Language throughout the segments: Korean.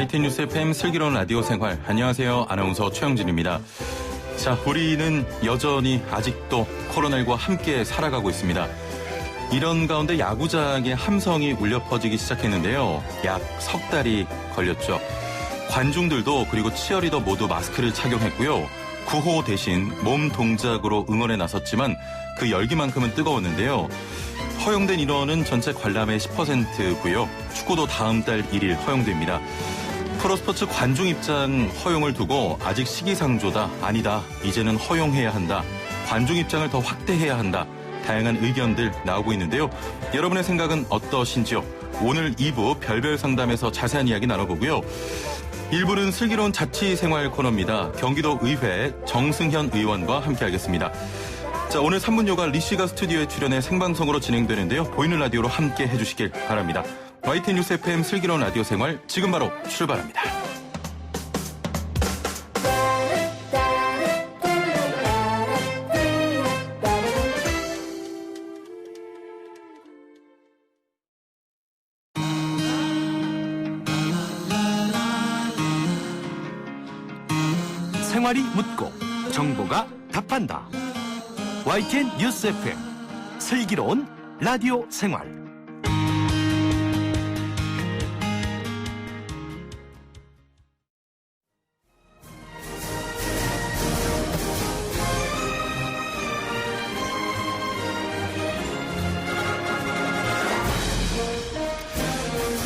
YTN 뉴스 FM 슬기로운 라디오 생활. 안녕하세요. 아나운서 최영진입니다. 자, 우리는 여전히 아직도 코로나19와 함께 살아가고 있습니다. 이런 가운데 야구장에 함성이 울려 퍼지기 시작했는데요. 약 석 달이 걸렸죠. 관중들도 그리고 치어리더 모두 마스크를 착용했고요. 구호 대신 몸 동작으로 응원에 나섰지만 그 열기만큼은 뜨거웠는데요. 허용된 인원은 전체 관람의 10%고요. 축구도 다음 달 1일 허용됩니다. 프로스포츠 관중 입장 허용을 두고 아직 시기상조다, 아니다, 이제는 허용해야 한다, 관중 입장을 더 확대해야 한다, 다양한 의견들 나오고 있는데요. 여러분의 생각은 어떠신지요? 오늘 2부 별별 상담에서 자세한 이야기 나눠보고요. 1부는 슬기로운 자치생활 코너입니다. 경기도 의회 정승현 의원과 함께하겠습니다. 자, 오늘 3분 요가 리 씨가 스튜디오에 출연해 생방송으로 진행되는데요. 보이는 라디오로 함께 해주시길 바랍니다. YTN 뉴스 FM 슬기로운 라디오 생활 지금 바로 출발합니다. 생활이 묻고 정보가 답한다. YTN 뉴스 FM 슬기로운 라디오 생활.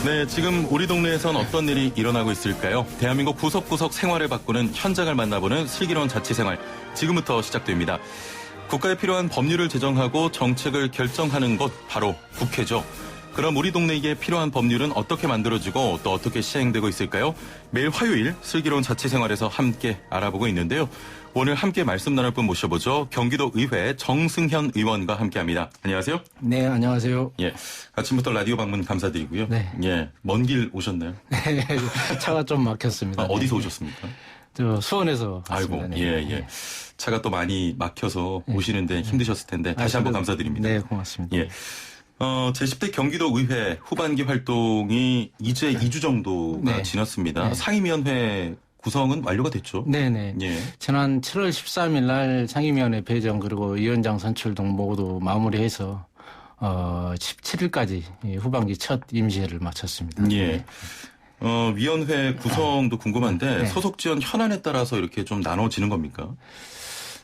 네, 지금 우리 동네에선 어떤 일이 일어나고 있을까요? 대한민국 구석구석 생활을 바꾸는 현장을 만나보는 슬기로운 자치생활. 지금부터 시작됩니다. 국가에 필요한 법률을 제정하고 정책을 결정하는 곳, 바로 국회죠. 그럼 우리 동네에 필요한 법률은 어떻게 만들어지고 또 어떻게 시행되고 있을까요? 매일 화요일 슬기로운 자치생활에서 함께 알아보고 있는데요. 오늘 함께 말씀 나눌 분 모셔보죠. 경기도 의회 정승현 의원과 함께합니다. 안녕하세요. 네, 안녕하세요. 예, 아침부터 라디오 방문 감사드리고요. 네. 예, 먼 길 오셨나요? 네, 차가 좀 막혔습니다. 어디서 네. 오셨습니까? 저 수원에서 왔습니다. 아이고, 네. 예. 차가 또 많이 막혀서 오시는데 힘드셨을 텐데 다시 한번 감사드립니다. 네, 고맙습니다. 예. 제10대 경기도 의회 후반기 활동이 이제 2주 정도가 네. 지났습니다. 네. 상임위원회 구성은 완료가 됐죠? 네네. 예. 지난 7월 13일 날 상임위원회 배정 그리고 위원장 선출 등 모두 마무리해서 17일까지 후반기 첫 임시회를 마쳤습니다. 예. 위원회 구성도 궁금한데 네. 소속 지원 현안에 따라서 이렇게 좀 나눠지는 겁니까?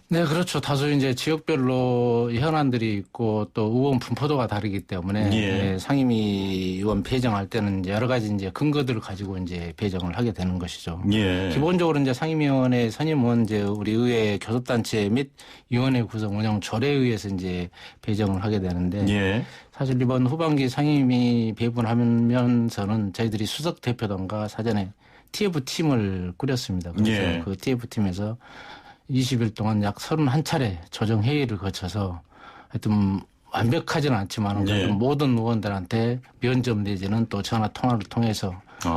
네, 그렇죠. 다소 이제 지역별로 현안들이 있고 또 의원 분포도가 다르기 때문에 예. 상임위 의원 배정할 때는 이제 여러 가지 이제 근거들을 가지고 이제 배정을 하게 되는 것이죠. 예. 기본적으로 이제 상임위원회 선임은 이제 우리 의회 교섭단체 및 위원회 구성 운영 조례에 의해서 이제 배정을 하게 되는데 예. 사실 이번 후반기 상임위 배분하면서는 저희들이 수석 대표단과 사전에 TF팀을 꾸렸습니다. 그래서 예. 그 TF팀에서 20일 동안 약 31차례 조정회의를 거쳐서 하여튼 완벽하지는 않지만 예. 모든 의원들한테 면접 내지는 또 전화 통화를 통해서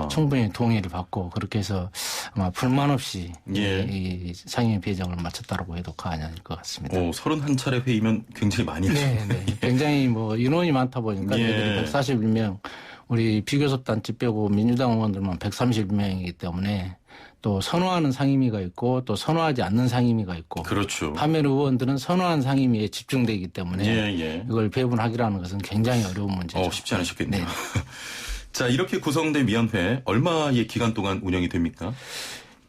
충분히 동의를 받고 그렇게 해서 아마 불만 없이 예. 이 상임위 배정을 마쳤다고 해도 과언이 아닐 것 같습니다. 31차례 회의면 굉장히 많이 하셨네요. 네. 굉장히 뭐 인원이 많다 보니까 예. 141명 우리 비교섭단체 빼고 민주당 의원들만 130명이기 때문에 또 선호하는 상임위가 있고 또 선호하지 않는 상임위가 있고 그렇죠. 반면 의원들은 선호한 상임위에 집중되기 때문에 예. 이걸 배분하기라는 것은 굉장히 어려운 문제죠. 쉽지 않으셨겠네요. 네. 자, 이렇게 구성된 위원회 얼마의 기간 동안 운영이 됩니까?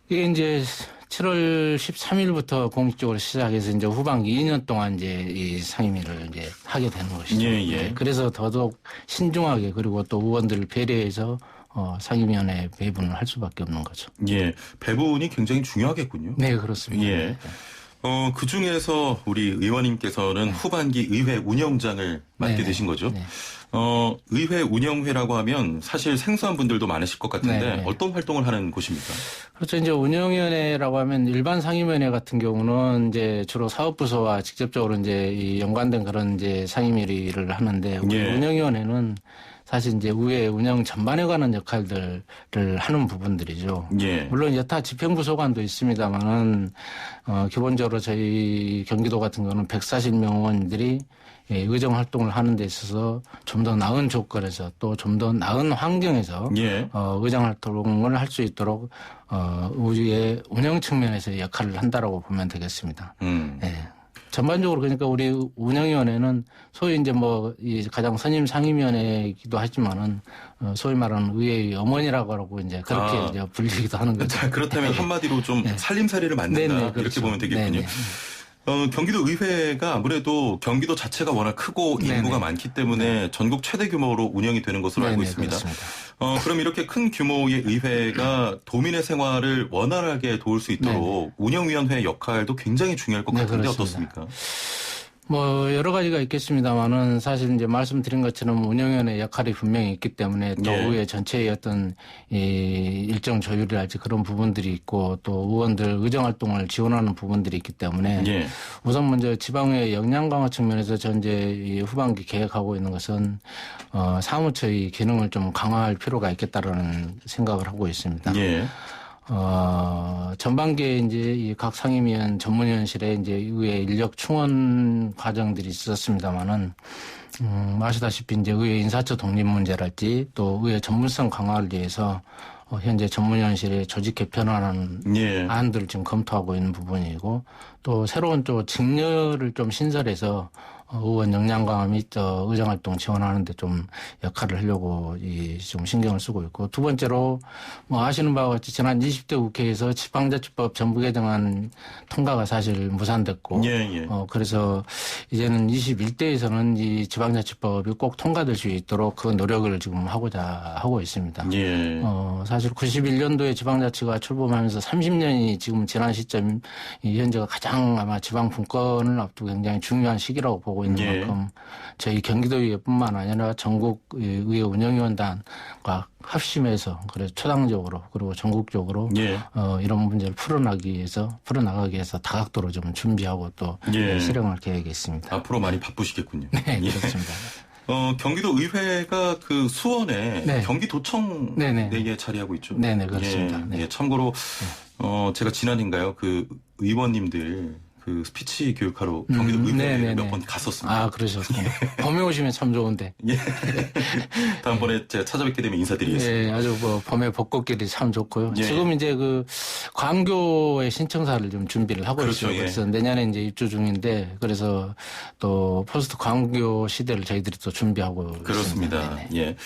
이게 이제 7월 13일부터 공식적으로 시작해서 이제 후반기 2년 동안 이제 이 상임위를 이제 하게 되는 것이죠. 예. 네. 그래서 더더욱 신중하게 그리고 또 의원들을 배려해서 상임위원회 배분을 할 수밖에 없는 거죠. 예. 배분이 굉장히 중요하겠군요. 네, 그렇습니다. 예. 그 중에서 우리 의원님께서는 후반기 의회 운영장을 맡게 되신 거죠. 네. 의회 운영회라고 하면 사실 생소한 분들도 많으실 것 같은데 네. 어떤 활동을 하는 곳입니까? 그렇죠. 이제 운영위원회라고 하면 일반 상임위원회 같은 경우는 이제 주로 사업부서와 직접적으로 이제 이 연관된 그런 이제 상임위를 하는데 우리 예. 운영위원회는 사실 이제 의회 운영 전반에 관한 역할들을 하는 부분들이죠. 예. 물론 여타 집행부 소관도 있습니다만은 기본적으로 저희 경기도 같은 경우는 140명 의원들이 의정 활동을 하는 데 있어서 좀 더 나은 조건에서 또 좀 더 나은 환경에서 예. 의정 활동을 할 수 있도록 의회 운영 측면에서 역할을 한다라고 보면 되겠습니다. 예. 전반적으로 그러니까 우리 운영위원회는 소위 이제 뭐 이 가장 선임 상임위원회이기도 하지만은 소위 말하는 의회의 어머니라고 하고 이제 그렇게 이제 불리기도 하는 거죠. 자, 그렇다면 한마디로 좀 살림살이를 만든다 네네, 이렇게 그렇죠. 보면 되겠군요. 네네. 경기도 의회가 아무래도 경기도 자체가 워낙 크고 인구가 네네. 많기 때문에 전국 최대 규모로 운영이 되는 것으로 알고 네네, 있습니다. 그렇습니다. 그럼 이렇게 큰 규모의 의회가 도민의 생활을 원활하게 도울 수 있도록 운영위원회의 역할도 굉장히 중요할 것 네, 같은데 그렇습니다. 어떻습니까? 뭐 여러 가지가 있겠습니다만은 사실 이제 말씀드린 것처럼 운영위원회 역할이 분명히 있기 때문에 또 예. 의회 전체의 어떤 이 일정 조율이랄지 그런 부분들이 있고 또 의원들 의정 활동을 지원하는 부분들이 있기 때문에 예. 우선 먼저 지방의 역량 강화 측면에서 현재 이 후반기 계획하고 있는 것은 사무처의 기능을 좀 강화할 필요가 있겠다라는 생각을 하고 있습니다. 예. 전반기에 이제 이 각 상임위원 전문위원실에 이제 의회 인력 충원 과정들이 있었습니다만은, 아시다시피 이제 의회 인사처 독립 문제랄지 또 의회 전문성 강화를 위해서 현재 전문위원실의 조직 개편하는 예. 안들을 지금 검토하고 있는 부분이고 또 새로운 또 직렬을 좀 신설해서 의원 역량 강화 및 의정 활동 지원하는 데 좀 역할을 하려고 좀 신경을 쓰고 있고 두 번째로 뭐 아시는 바와 같이 지난 20대 국회에서 지방자치법 전부 개정안 통과가 사실 무산됐고 예. 그래서 이제는 21대에서는 이 지방자치법이 꼭 통과될 수 있도록 그 노력을 지금 하고자 하고 있습니다. 예. 사실 91년도에 지방자치가 출범하면서 30년이 지금 지난 시점 이 현재가 가장 아마 지방 분권을 앞두고 굉장히 중요한 시기라고 보고 있는 예. 만큼 저희 경기도의회뿐만 아니라 전국 의회 운영위원단과 합심해서 그래서 초당적으로 그리고 전국적으로 예. 이런 문제를 풀어나가기 위해서 다각도로 좀 준비하고 또 예. 실행할 계획이 있습니다. 앞으로 많이 바쁘시겠군요. 네, 예. 그렇습니다. 경기도 의회가 그 수원에 네. 경기도청 네네. 내에 자리하고 있죠. 네네, 그렇습니다. 예, 네. 예, 참고로 제가 지난해인가요? 그 의원님들 그 스피치 교육하러 경기도 의회에 네네네. 몇 번 갔었습니다. 아, 그러셨군요. 봄에 오시면 참 좋은데. 예. 다음번에 제가 찾아뵙게 되면 인사드리겠습니다. 예, 아주 뭐 봄에 벚꽃길이 참 좋고요. 예. 지금 이제 그 광교의 신청사를 좀 준비를 하고 그렇죠, 있어요. 예. 그래서 내년에 이제 입주 중인데 그래서 또 포스트 광교 시대를 저희들이 또 준비하고 그렇습니다. 있습니다. 네네. 예.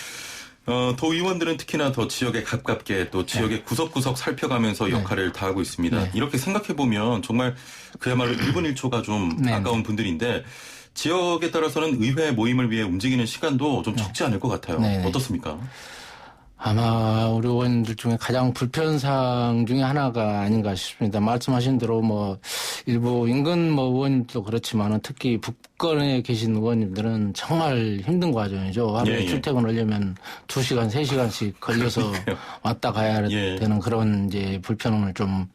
도의원들은 특히나 더 지역에 가깝게 또 지역의 구석구석 살펴가면서 역할을 다하고 있습니다. 네. 이렇게 생각해보면 정말 그야말로 1분 1초가 좀 네. 아까운 분들인데 지역에 따라서는 의회 모임을 위해 움직이는 시간도 좀 적지 않을 것 같아요. 네. 어떻습니까? 아마 우리 의원들 중에 가장 불편사항 중에 하나가 아닌가 싶습니다. 말씀하신 대로 뭐 일부 인근 뭐 의원님도 그렇지만은 특히 북권에 계신 의원님들은 정말 힘든 과정이죠. 하루에 예. 출퇴근하려면 2시간, 3시간씩 걸려서 왔다 가야 예. 되는 그런 이제 불편함을 좀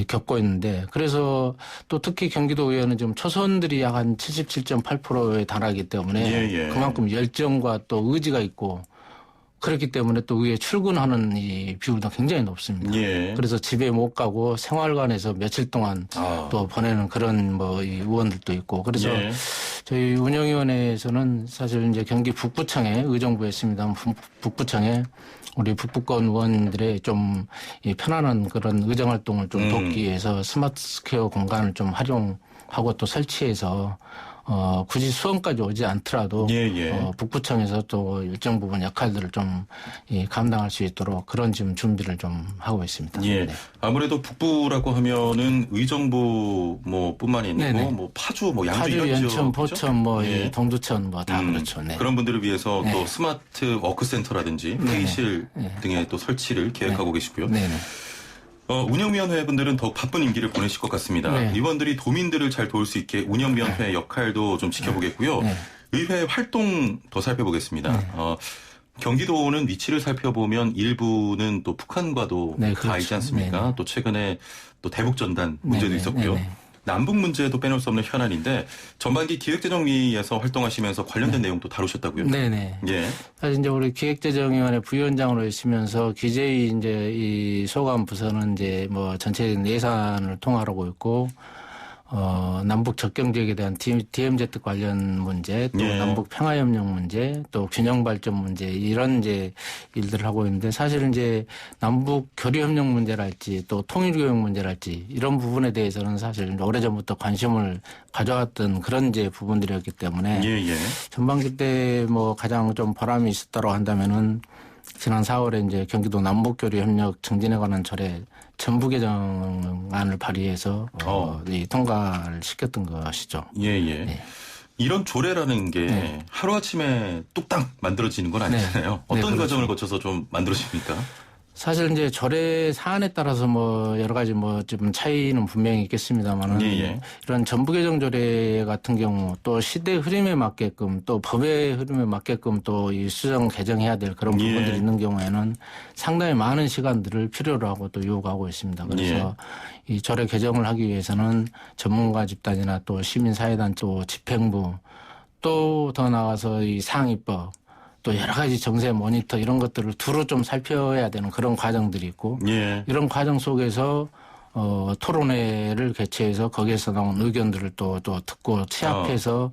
겪고 있는데 그래서 또 특히 경기도 의회는 지금 초선들이 약 한 77.8%에 달하기 때문에 예. 그만큼 열정과 또 의지가 있고 그렇기 때문에 또 의회 출근하는 이 비율도 굉장히 높습니다. 예. 그래서 집에 못 가고 생활관에서 며칠 동안 또 보내는 그런 뭐 이 의원들도 있고 그래서 예. 저희 운영위원회에서는 사실 이제 경기 북부청에 의정부에 있습니다. 북부청에 우리 북부권 의원들의 좀 이 편안한 그런 의정 활동을 좀 돕기 위해서 스마트 스퀘어 공간을 좀 활용하고 또 설치해서 굳이 수원까지 오지 않더라도 예. 북부청에서 또 일정 부분 역할들을 좀 감당할 수 있도록 그런 지금 준비를 좀 하고 있습니다. 예. 네. 아무래도 북부라고 하면은 의정부 뭐 뿐만이 아니고 네네. 뭐 파주, 뭐 양주 파주, 이런 연천, 지역이죠? 포천, 뭐 예. 이 동두천 뭐 다 그렇죠. 네. 그런 분들을 위해서 네. 또 스마트 워크센터라든지 회의실 등의 또 설치를 계획하고 계시고요. 네네. 운영위원회 분들은 더욱 바쁜 임기를 보내실 것 같습니다. 네. 의원들이 도민들을 잘 도울 수 있게 운영위원회의 역할도 좀 지켜보겠고요. 네. 의회 활동 더 살펴보겠습니다. 경기도는 위치를 살펴보면 일부는 또 북한과도 네, 가 그렇죠. 있지 않습니까? 네네. 또 최근에 또 대북전단 문제도 네네. 있었고요. 네네. 남북 문제도 빼놓을 수 없는 현안인데 전반기 기획재정위에서 활동하시면서 관련된 내용도 다루셨다고요? 네네. 예. 사실 이제 우리 기획재정위원회 부위원장으로 있으면서 기재위 이제 이 소관 부서는 이제 뭐 전체적인 예산을 통할하고 있고 남북 접경 지역에 대한 DMZ 관련 문제, 또 예. 남북 평화협력 문제, 또 균형 발전 문제 이런 이제 일들을 하고 있는데 사실은 이제 남북 교류협력 문제랄지 또 통일교육 문제랄지 이런 부분에 대해서는 사실 오래전부터 관심을 가져왔던 그런 이제 부분들이었기 때문에 예. 전반기 때 뭐 가장 좀 보람이 있었다고 한다면은 지난 4월에 이제 경기도 남북교류협력 증진에 관한 절에 전부 개정안을 발의해서 이 통과를 시켰던 것이죠. 예. 네. 이런 조례라는 게 네. 하루아침에 뚝딱 만들어지는 건 아니잖아요. 네. 어떤 네, 과정을 그렇죠. 거쳐서 좀 만들어집니까? 사실 이제 절의 사안에 따라서 뭐 여러 가지 뭐 좀 차이는 분명히 있겠습니다만은 예. 이런 전부 개정 조례 같은 경우 또 시대 흐름에 맞게끔 또 법의 흐름에 맞게끔 또 이 수정 개정해야 될 그런 부분들이 있는 경우에는 상당히 많은 시간들을 필요로 하고 또 요구하고 있습니다. 그래서 이 조례 개정을 하기 위해서는 전문가 집단이나 또 시민사회단 또 집행부 또 더 나아가서 이 상위법 또 여러 가지 정세 모니터 이런 것들을 두루 좀 살펴야 되는 그런 과정들이 있고 예. 이런 과정 속에서 토론회를 개최해서 거기에서 나온 의견들을 또 듣고 취합해서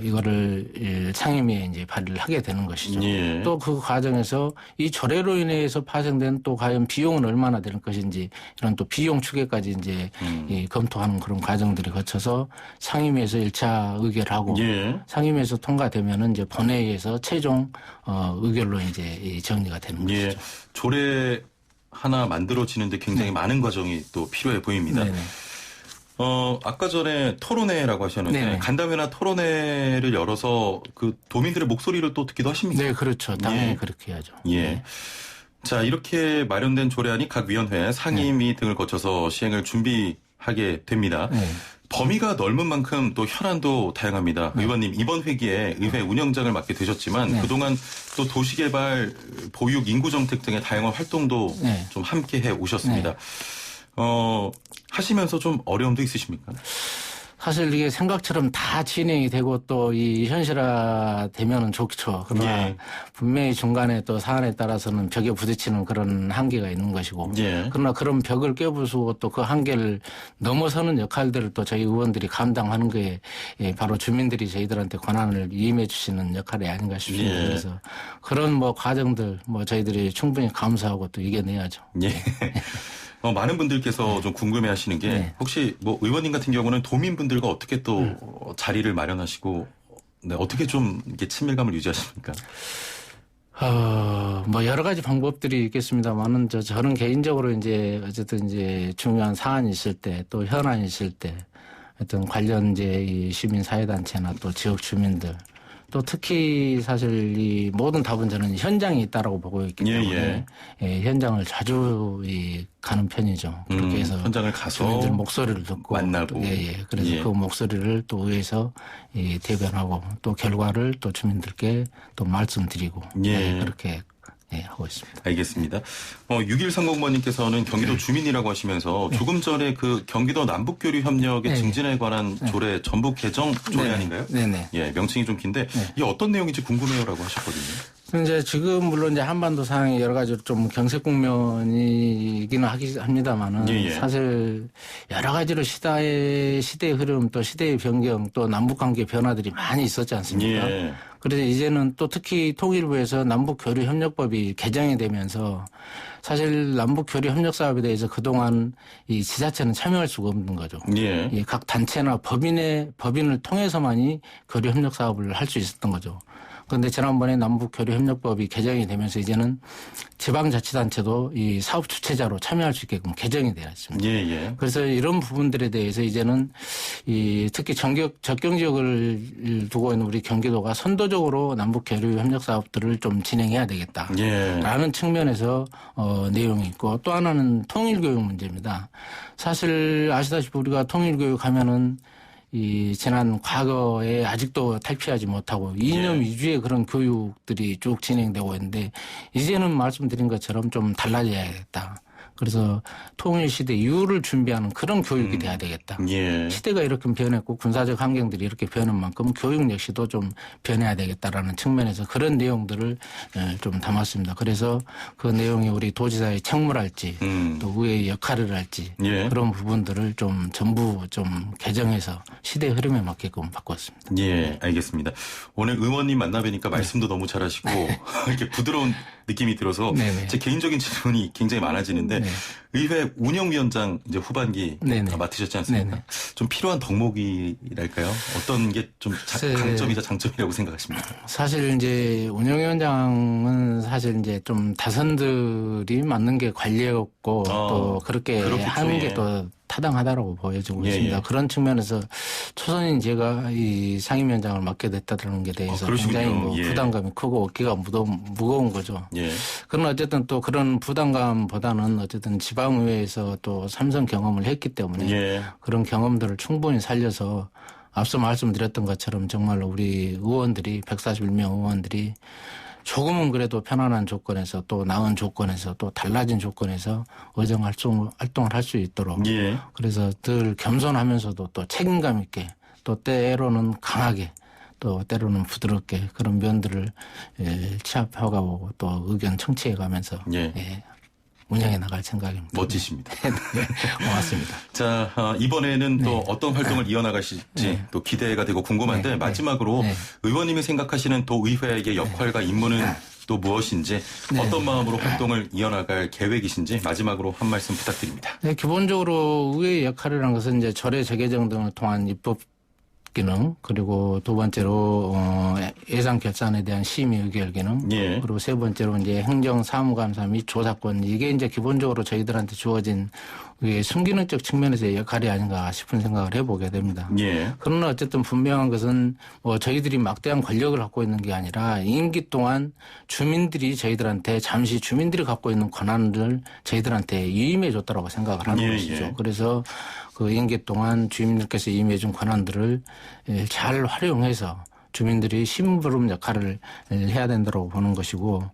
이거를 상임위에 이제 발의를 하게 되는 것이죠. 예. 또 그 과정에서 이 조례로 인해서 파생된 또 과연 비용은 얼마나 되는 것인지 이런 또 비용 추계까지 이제 이 검토하는 그런 과정들이 거쳐서 상임위에서 1차 의결을 하고 예. 상임위에서 통과되면은 이제 본회의에서 최종 의결로 이제 정리가 되는 예. 것이죠. 조례 하나 만들어지는데 굉장히 많은 과정이 또 필요해 보입니다. 네네. 아까 전에 토론회라고 하셨는데 네네. 간담회나 토론회를 열어서 그 도민들의 목소리를 또 듣기도 하십니까? 네, 그렇죠. 당연히 예. 그렇게 해야죠. 예. 네. 자, 이렇게 마련된 조례안이 각 위원회, 상임위 등을 거쳐서 시행을 준비하게 됩니다. 네. 범위가 넓은 만큼 또 현안도 다양합니다. 의원님 이번 회기에 의회 운영장을 맡게 되셨지만 그동안 또 도시개발, 보육, 인구정책 등의 다양한 활동도 좀 함께 해 오셨습니다. 하시면서 좀 어려움도 있으십니까? 사실 이게 생각처럼 다 진행이 되고 또 이 현실화 되면은 좋죠. 그러나 분명히 중간에 또 사안에 따라서는 벽에 부딪히는 그런 한계가 있는 것이고. 그러나 그런 벽을 깨부수고 또 그 한계를 넘어서는 역할들을 또 저희 의원들이 감당하는 게 바로 주민들이 저희들한테 권한을 위임해 주시는 역할이 아닌가 싶습니다. 그래서 그런 뭐 과정들 뭐 저희들이 충분히 감수하고 또 이겨내야죠. 예. 많은 분들께서 좀 궁금해 하시는 게 혹시 뭐 의원님 같은 경우는 도민분들과 어떻게 또 자리를 마련하시고 어떻게 좀 이렇게 친밀감을 유지하십니까? 뭐 여러 가지 방법들이 있겠습니다만은 저는 개인적으로 이제 어쨌든 이제 중요한 사안이 있을 때 또 현안이 있을 때 어떤 관련 이제 이 시민사회단체나 또 지역 주민들 또 특히 사실 이 모든 답은 저는 현장에 있다라고 보고 있기 때문에 현장을 자주 가는 편이죠. 그렇게 해서 현장을 가서 주민들 목소리를 듣고 만나고 그래서 그 목소리를 또 의회에서 대변하고 또 결과를 또 주민들께 또 말씀드리고 그렇게 하고 있습니다. 알겠습니다. 6130번님께서는 경기도 주민이라고 하시면서 조금 전에 그 경기도 남북교류협력의 증진에 관한 조례 전북 개정 조례안인가요? 네네. 예, 명칭이 좀 긴데 이게 어떤 내용인지 궁금해요라고 하셨거든요. 이제 지금 물론 이제 한반도 상황이 여러 가지로 좀 경색 국면이기는 합니다만은 사실 여러 가지로 시대의 흐름 또 시대의 변경 또 남북 관계 변화들이 많이 있었지 않습니까? 그래서 이제는 또 특히 통일부에서 남북교류협력법이 개정이 되면서 사실 남북교류협력 사업에 대해서 그동안 이 지자체는 참여할 수가 없는 거죠. 각 단체나 법인을 통해서만이 교류협력 사업을 할 수 있었던 거죠. 그런데 지난번에 남북교류협력법이 개정이 되면서 이제는 지방자치단체도 이 사업 주체자로 참여할 수 있게끔 개정이 되었습니다. 그래서 이런 부분들에 대해서 이제는 특히 접경 지역을 두고 있는 우리 경기도가 선도적으로 남북교류협력 사업들을 좀 진행해야 되겠다라는 측면에서 내용이 있고 또 하나는 통일교육 문제입니다. 사실 아시다시피 우리가 통일교육 하면은 지난 과거에 아직도 탈피하지 못하고 이념 위주의 그런 교육들이 쭉 진행되고 있는데 이제는 말씀드린 것처럼 좀 달라져야겠다. 그래서 통일시대 이후를 준비하는 그런 교육이 돼야 되겠다. 예. 시대가 이렇게 변했고 군사적 환경들이 이렇게 변한 만큼 교육 역시도 좀 변해야 되겠다라는 측면에서 그런 내용들을 좀 담았습니다. 그래서 그 내용이 우리 도지사의 책무랄지 또 의회의 역할을 할지 예. 그런 부분들을 좀 전부 좀 개정해서 시대 흐름에 맞게끔 바꿨습니다. 예, 알겠습니다. 오늘 의원님 만나 뵈니까 말씀도 너무 잘하시고 이렇게 부드러운 느낌이 들어서 네네. 제 개인적인 질문이 굉장히 많아지는데 네. 의회 운영위원장 이제 후반기 네네. 맡으셨지 않습니까? 네네. 좀 필요한 덕목이랄까요? 어떤 게 좀 네. 강점이자 장점이라고 생각하십니까? 사실 이제 운영위원장은 사실 이제 좀 다선들이 맡는 게 관리였고 또 그렇게 그렇겠죠. 하는 예. 게 또 타당하다라고 보여지고 예, 있습니다. 예. 그런 측면에서 초선인 제가 이 상임위원장을 맡게 됐다는 게 대해서 그러시군요. 굉장히 뭐 예. 부담감이 크고 어깨가 무거운 거죠. 예. 그러나 어쨌든 또 그런 부담감보다는 어쨌든 지방의회에서 또 삼선 경험을 했기 때문에 예. 그런 경험들을 충분히 살려서 앞서 말씀드렸던 것처럼 정말로 우리 의원들이 141명 의원들이 조금은 그래도 편안한 조건에서 또 나은 조건에서 또 달라진 조건에서 의정 활동을 할 수 있도록 예. 그래서 늘 겸손하면서도 또 책임감 있게 또 때로는 강하게 또 때로는 부드럽게 그런 면들을 취합해가고 또 의견 청취해가면서 예. 운영해 나갈 생각입니다. 멋지십니다. 고맙습니다. 자, 이번에는 또 네. 어떤 활동을 이어나가실지 또 기대가 되고 궁금한데 네. 마지막으로 네. 의원님이 생각하시는 도의회의 역할과 임무는 또 무엇인지 어떤 마음으로 활동을 이어나갈 계획이신지 마지막으로 한 말씀 부탁드립니다. 네, 기본적으로 의회의 역할이라는 것은 이제 절의 재개정 등을 통한 입법 기능, 그리고 두 번째로 예산 결산에 대한 심의 의결 기능, 예. 그리고 세 번째로 이제 행정 사무감사 및 조사권, 이게 이제 기본적으로 저희들한테 주어진 순기능적 측면에서의 역할이 아닌가 싶은 생각을 해보게 됩니다. 예. 그러나 어쨌든 분명한 것은 저희들이 막대한 권력을 갖고 있는 게 아니라 임기 동안 주민들이 저희들한테 잠시 주민들이 갖고 있는 권한을 저희들한테 위임해 줬다라고 생각을 하는 예, 것이죠. 예. 그래서 그 임기 동안 주민들께서 위임해 준 권한들을 잘 활용해서 주민들이 심부름 역할을 해야 된다고 보는 것이고,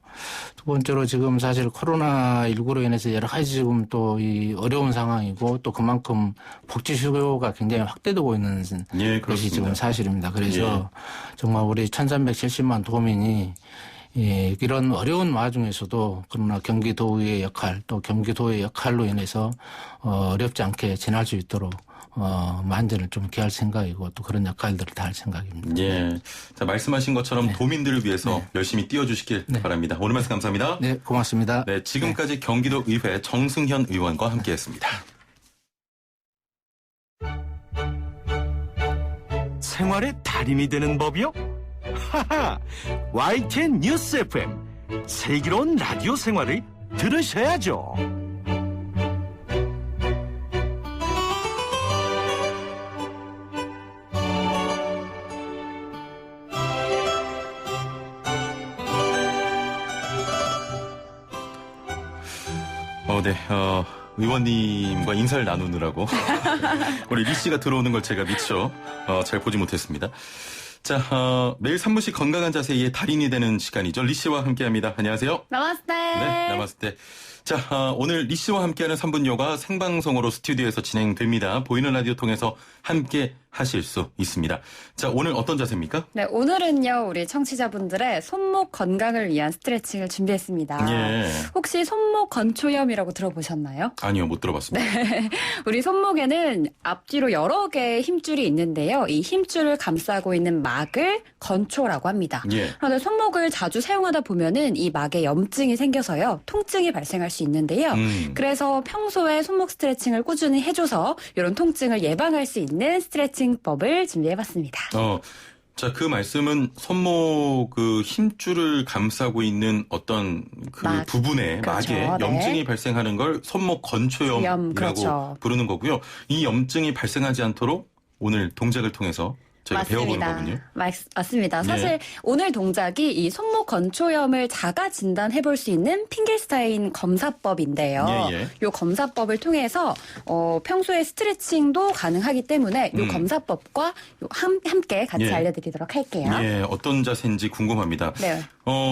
두 번째로 지금 사실 코로나19로 인해서 여러 가지 지금 또 이 어려운 상황이고 또 그만큼 복지 수요가 굉장히 확대되고 있는 예, 것이 그렇습니다. 지금 사실입니다. 그래서 정말 우리 1370만 도민이 이런 어려운 와중에서도 그러나 경기도의 역할 또 경기도의 역할로 인해서 어렵지 않게 지날 수 있도록 만전을 좀 기할 생각이고 또 그런 역할들을 다 할 생각입니다. 예. 자, 말씀하신 것처럼 도민들을 위해서 열심히 뛰어주시길 바랍니다. 오늘 말씀 감사합니다. 네, 고맙습니다. 네, 지금까지 경기도 의회 정승현 의원과 함께했습니다. 생활의 달인이 되는 법이요? 하하! YTN 뉴스 FM 슬기로운 라디오 생활을 들으셔야죠. 네, 의원님과 인사를 나누느라고 우리 리 씨가 들어오는 걸 제가 미처 잘 보지 못했습니다. 자, 매일 3분씩 건강한 자세의 달인이 되는 시간이죠. 리 씨와 함께합니다. 안녕하세요. 나마스테. 네, 나마스테. 자, 오늘 리 씨와 함께하는 3분여가 생방송으로 스튜디오에서 진행됩니다. 보이는 라디오 통해서 함께 하실 수 있습니다. 자, 오늘 어떤 자세입니까? 네, 오늘은요, 우리 청취자분들의 손목 건강을 위한 스트레칭을 준비했습니다. 예. 혹시 손목 건초염이라고 들어보셨나요? 아니요, 못 들어봤습니다. 우리 손목에는 앞뒤로 여러 개의 힘줄이 있는데요. 이 힘줄을 감싸고 있는 막을 건초라고 합니다. 예. 그런데 손목을 자주 사용하다 보면은 이 막에 염증이 생겨서요, 통증이 발생할 수 있는데요. 그래서 평소에 손목 스트레칭을 꾸준히 해줘서 이런 통증을 예방할 수 있는 스트레칭법을 준비해봤습니다. 자, 그 말씀은 손목 그 힘줄을 감싸고 있는 어떤 그 막, 부분에 그렇죠. 막에 네. 염증이 발생하는 걸 손목 건초염이라고 그렇죠. 부르는 거고요. 이 염증이 발생하지 않도록 오늘 동작을 통해서 저희가 배워보는 거군요. 맞습니다. 네. 사실 오늘 동작이 이 손목 건초염을 자가 진단해볼 수 있는 핑겔스타인 검사법인데요. 예. 이 검사법을 통해서 평소에 스트레칭도 가능하기 때문에 이 검사법과 함께 같이 예. 알려드리도록 할게요. 예, 어떤 자세인지 궁금합니다. 네.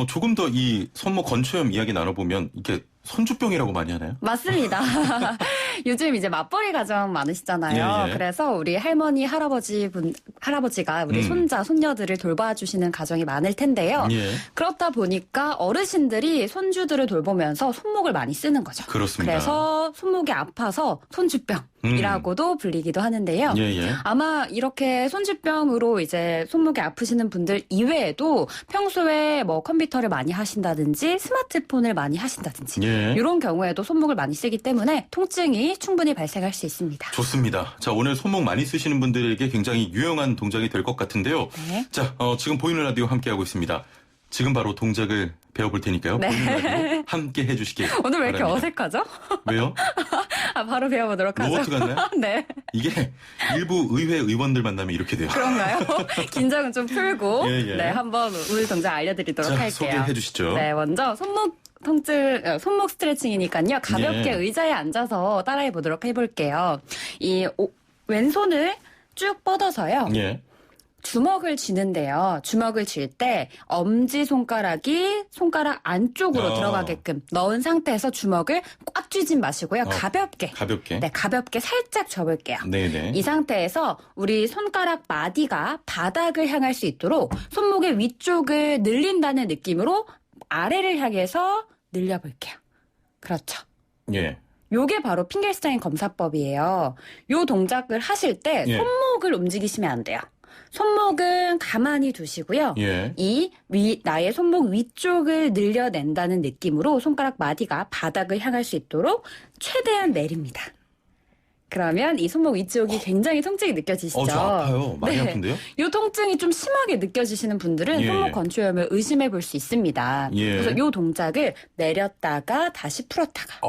조금 더 이 손목 건초염 이야기 나눠보면 이렇게 손주병이라고 많이 하나요? 맞습니다. 요즘 이제 맞벌이 가정 많으시잖아요. 예, 예. 그래서 우리 할머니, 할아버지가 우리 손자, 손녀들을 돌봐주시는 가정이 많을 텐데요. 예. 그렇다 보니까 어르신들이 손주들을 돌보면서 손목을 많이 쓰는 거죠. 그렇습니다. 그래서 손목이 아파서 손주병이라고도 불리기도 하는데요. 예, 예. 아마 이렇게 손주병으로 이제 손목이 아프시는 분들 이외에도 평소에 뭐 컴퓨터를 많이 하신다든지 스마트폰을 많이 하신다든지 예. 이런 경우에도 손목을 많이 쓰기 때문에 통증이 충분히 발생할 수 있습니다. 좋습니다. 자, 오늘 손목 많이 쓰시는 분들에게 굉장히 유용한 동작이 될 것 같은데요. 네. 자, 지금 보이는 라디오 함께하고 있습니다. 지금 바로 동작을 배워볼 테니까요. 네. 보이는 라디오 함께 해주시길 오늘 왜 이렇게 바랍니다. 어색하죠? 왜요? 바로 배워보도록 하죠. 로봇 같나요? 네. 이게 일부 의회 의원들 만나면 이렇게 돼요. 그런가요? 긴장은 좀 풀고 예, 예. 네, 한번 오늘 동작 알려드리도록 자, 할게요. 소개해 주시죠. 네, 먼저 손목 스트레칭이니까요. 가볍게 예. 의자에 앉아서 따라해 보도록 해볼게요. 왼손을 쭉 뻗어서요. 예. 주먹을 쥐는데요. 주먹을 쥘 때 엄지손가락이 손가락 안쪽으로 들어가게끔 넣은 상태에서 주먹을 꽉 쥐진 마시고요. 가볍게. 네, 가볍게 살짝 접을게요. 네네. 이 상태에서 우리 손가락 마디가 바닥을 향할 수 있도록 손목의 위쪽을 늘린다는 느낌으로 아래를 향해서 늘려볼게요. 그렇죠. 예. 요게 바로 핑겔스타인 검사법이에요. 요 동작을 하실 때 예. 손목을 움직이시면 안 돼요. 손목은 가만히 두시고요. 예. 나의 손목 위쪽을 늘려낸다는 느낌으로 손가락 마디가 바닥을 향할 수 있도록 최대한 내립니다. 그러면 이 손목 위쪽이 굉장히 통증이 느껴지시죠? 저 아파요. 많이 네. 아픈데요? 이 통증이 좀 심하게 느껴지시는 분들은 예, 손목 예. 건초염을 의심해 볼 수 있습니다. 예. 그래서 이 동작을 내렸다가 다시 풀었다가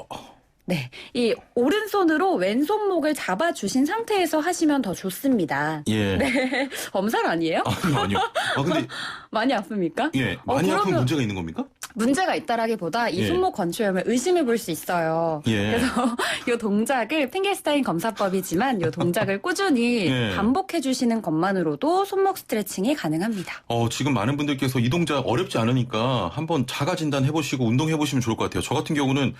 네, 이 오른손으로 왼손목을 잡아주신 상태에서 하시면 더 좋습니다. 예. 네, 엄살 아니에요? 아니요. 근데 많이 아픕니까? 예. 많이 아픈 그러면 문제가 있는 겁니까? 문제가 있다라기보다 이 예. 손목 건초염을 의심해 볼 수 있어요. 예. 그래서 이 동작을 핑겔스타인 검사법이지만 이 동작을 꾸준히 예. 반복해 주시는 것만으로도 손목 스트레칭이 가능합니다. 지금 많은 분들께서 이 동작 어렵지 않으니까 한번 자가 진단 해보시고 운동해 보시면 좋을 것 같아요. 저 같은 경우는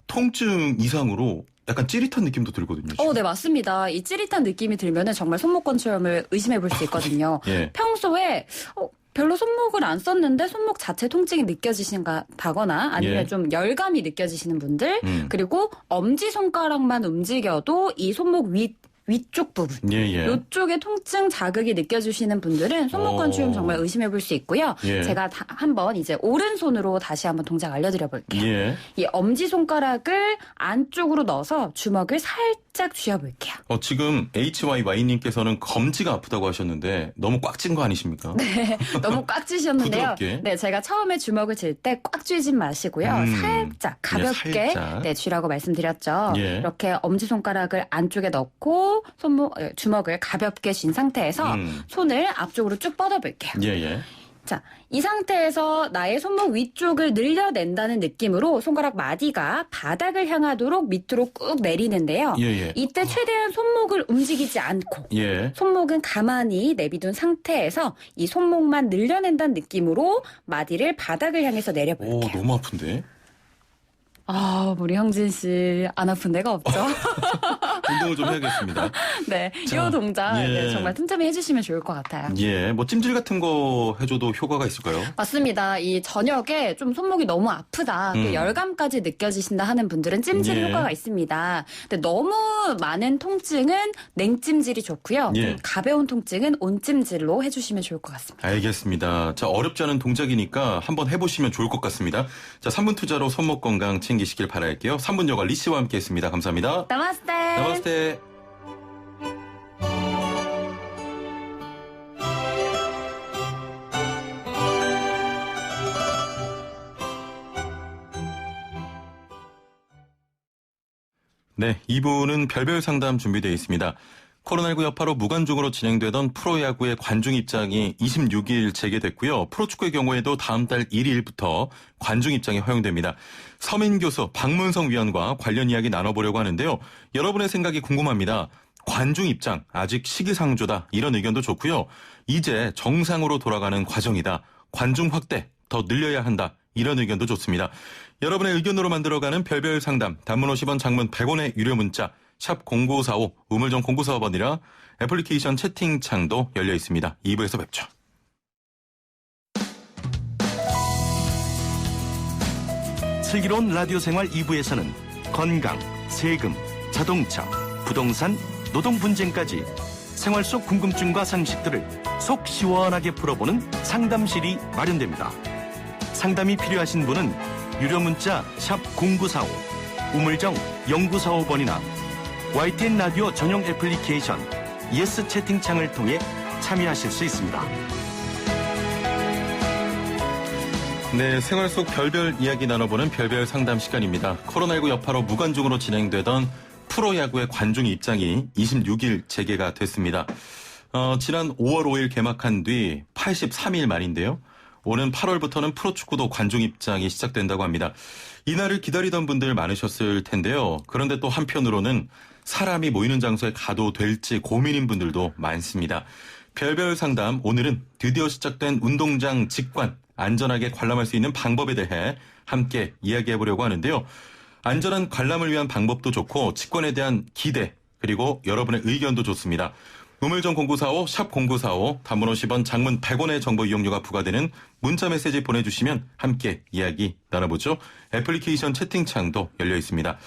통증 이상으로 약간 찌릿한 느낌도 들거든요. 지금. 네, 맞습니다. 이 찌릿한 느낌이 들면은 정말 손목 건초염을 의심해 볼 수 있거든요. 예. 평소에 별로 손목을 안 썼는데 손목 자체 통증이 느껴지신다거나 아니면 예. 좀 열감이 느껴지시는 분들 그리고 엄지손가락만 움직여도 이 손목 위쪽 부분 예. 이쪽에 통증 자극이 느껴지시는 분들은 손목 건초염 정말 의심해 볼 수 있고요. 예. 제가 한번 이제 오른손으로 다시 한번 동작 알려드려 볼게요. 예. 이 엄지손가락을 안쪽으로 넣어서 주먹을 살짝 쥐어볼게요. 지금 HYY님께서는 검지가 아프다고 하셨는데 너무 꽉 찐 거 아니십니까? 네, 너무 꽉 쥐셨는데요. 부드럽게. 네, 제가 처음에 주먹을 쥘 때 꽉 쥐진 마시고요. 살짝 가볍게 살짝. 네, 쥐라고 말씀드렸죠. 예. 이렇게 엄지손가락을 안쪽에 넣고 주먹을 가볍게 쥔 상태에서 손을 앞쪽으로 쭉 뻗어볼게요. 예. 자, 이 상태에서 나의 손목 위쪽을 늘려낸다는 느낌으로 손가락 마디가 바닥을 향하도록 밑으로 꾹 내리는데요. 예. 이때 최대한 손목을 움직이지 않고 예. 손목은 가만히 내비둔 상태에서 이 손목만 늘려낸다는 느낌으로 마디를 바닥을 향해서 내려볼게요. 너무 아픈데? 우리 형진 씨 안 아픈 데가 없죠? 운동을 좀 해야겠습니다. 네, 자, 이 동작 예. 네, 정말 틈틈이 해주시면 좋을 것 같아요. 예. 찜질 같은 거 해줘도 효과가 있을까요? 맞습니다. 이 저녁에 좀 손목이 너무 아프다, 또 열감까지 느껴지신다 하는 분들은 찜질 예. 효과가 있습니다. 근데 너무 많은 통증은 냉찜질이 좋고요. 예. 좀 가벼운 통증은 온찜질로 해주시면 좋을 것 같습니다. 알겠습니다. 자, 어렵지 않은 동작이니까 한번 해보시면 좋을 것 같습니다. 자, 3분 투자로 손목 건강 챙기시길 바랄게요. 3분 여가 리 씨와 함께 했습니다. 감사합니다. 나마스테. 나마스테. 네, 2부는 별별 상담 준비되어 있습니다. 코로나19 여파로 무관중으로 진행되던 프로야구의 관중 입장이 26일 재개됐고요. 프로축구의 경우에도 다음 달 1일부터 관중 입장이 허용됩니다. 서민 교수 박문성 위원과 관련 이야기 나눠보려고 하는데요. 여러분의 생각이 궁금합니다. 관중 입장 아직 시기상조다 이런 의견도 좋고요. 이제 정상으로 돌아가는 과정이다. 관중 확대 더 늘려야 한다. 이런 의견도 좋습니다. 여러분의 의견으로 만들어가는 별별 상담, 단문 50원, 장문 100원의 유료 문자 샵 0945, 우물정 0945번이라 애플리케이션 채팅창도 열려 있습니다. 2부에서 뵙죠. 슬기로운 라디오 생활 2부에서는 건강, 세금, 자동차, 부동산, 노동 분쟁까지 생활 속 궁금증과 상식들을 속 시원하게 풀어보는 상담실이 마련됩니다. 상담이 필요하신 분은 유료 문자 샵 0945, 우물정 0945번이나 YTN 라디오 전용 애플리케이션 예스 채팅창을 통해 참여하실 수 있습니다. 네, 생활 속 별별 이야기 나눠보는 별별 상담 시간입니다. 코로나19 여파로 무관중으로 진행되던 프로야구의 관중 입장이 26일 재개가 됐습니다. 지난 5월 5일 개막한 뒤 83일 만인데요. 오는 8월부터는 프로축구도 관중 입장이 시작된다고 합니다. 이날을 기다리던 분들 많으셨을 텐데요. 그런데 또 한편으로는 사람이 모이는 장소에 가도 될지 고민인 분들도 많습니다. 별별 상담, 오늘은 드디어 시작된 운동장 직관, 안전하게 관람할 수 있는 방법에 대해 함께 이야기해보려고 하는데요. 안전한 관람을 위한 방법도 좋고 직관에 대한 기대, 그리고 여러분의 의견도 좋습니다. 우물정 0945, 샵 0945, 단문 50원, 장문 100원의 정보 이용료가 부과되는 문자메시지 보내주시면 함께 이야기 나눠보죠. 애플리케이션 채팅창도 열려 있습니다.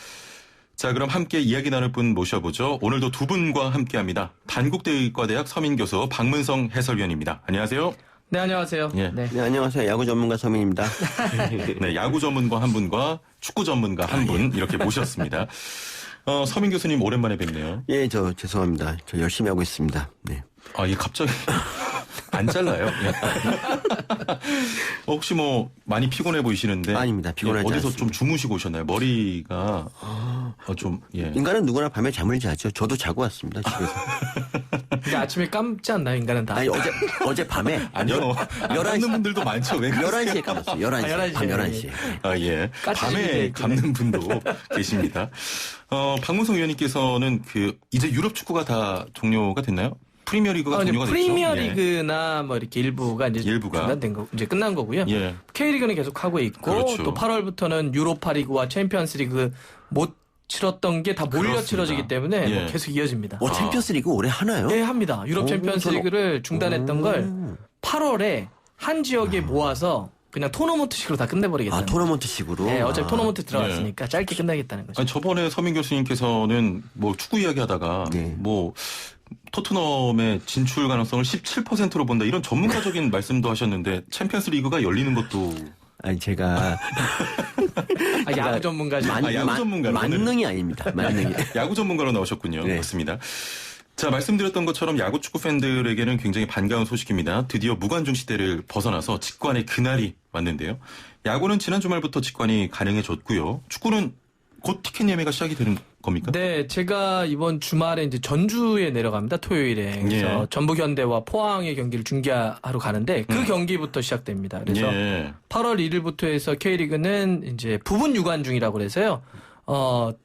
자, 그럼 함께 이야기 나눌 분 모셔보죠. 오늘도 두 분과 함께합니다. 단국대의과대학 서민교수 박문성 해설위원입니다. 안녕하세요. 네, 안녕하세요. 예. 네. 네, 안녕하세요. 야구 전문가 서민입니다. 네, 야구 전문가 한 분과 축구 전문가 한 분 이렇게 모셨습니다. 서민 교수님 오랜만에 뵙네요. 예, 저 죄송합니다. 저 열심히 하고 있습니다. 네. 아, 예, 갑자기 안 잘라요? 예. 혹시 뭐 많이 피곤해 보이시는데? 아닙니다. 피곤하지 어디서 않습니다. 좀 주무시고 오셨나요? 머리가 좀 예. 인간은 누구나 밤에 잠을 자죠. 저도 자고 왔습니다. 집에서. 근데 아침에 감지 않나요, 인간은 다? 아니, 어제 밤에 아니요. 안 11시 감는 분들도 많죠. 왜 그러세요? 11시에 감았어요. 11시. 아, 11시. 밤 11시에. 아, 예. 까칠하게 밤에 있겠네. 감는 분도 계십니다. 박문성 위원님께서는 이제 유럽 축구가 다 종료가 됐나요? 프리미어리그가 종료가 됐죠? 프리미어리그나 뭐 이렇게 일부가 이제 일부가. 중단된 거, 이제 끝난 거고요. 예. K리그는 계속 하고 있고 그렇죠. 또 8월부터는 유로파리그와 챔피언스리그 못 치렀던 게 다 몰려 그렇습니다. 치러지기 때문에 예. 뭐 계속 이어집니다. 챔피언스 리그 올해 하나요? 네, 합니다. 유럽 오, 챔피언스리그를 중단했던 걸 8월에 한 지역에 모아서 그냥 토너먼트식으로 다 끝내버리겠다는 거죠. 토너먼트식으로. 네, 어차피 아. 토너먼트 들어갔으니까 짧게 끝나겠다는 거죠. 아니, 저번에 서민 교수님께서는 뭐 축구 이야기하다가 네. 뭐 토트넘의 진출 가능성을 17%로 본다 이런 전문가적인 말씀도 하셨는데 챔피언스 리그가 열리는 것도 아니, 제가. 야구 전문가죠. 야구 전문가로 만능이 아닙니다. 만능이. 야구 전문가로 나오셨군요. 네. 맞습니다. 자, 말씀드렸던 것처럼 야구 축구 팬들에게는 굉장히 반가운 소식입니다. 드디어 무관중 시대를 벗어나서 직관의 그날이 왔는데요. 야구는 지난 주말부터 직관이 가능해졌고요. 축구는 곧 티켓 예매가 시작이 되는 겁니까? 네, 제가 이번 주말에 이제 전주에 내려갑니다. 토요일에. 그래서 예. 전북현대와 포항의 경기를 중계하러 가는데 그 경기부터 시작됩니다. 그래서 예. 8월 1일부터 해서 K리그는 이제 부분 유관중이라고 그래서요.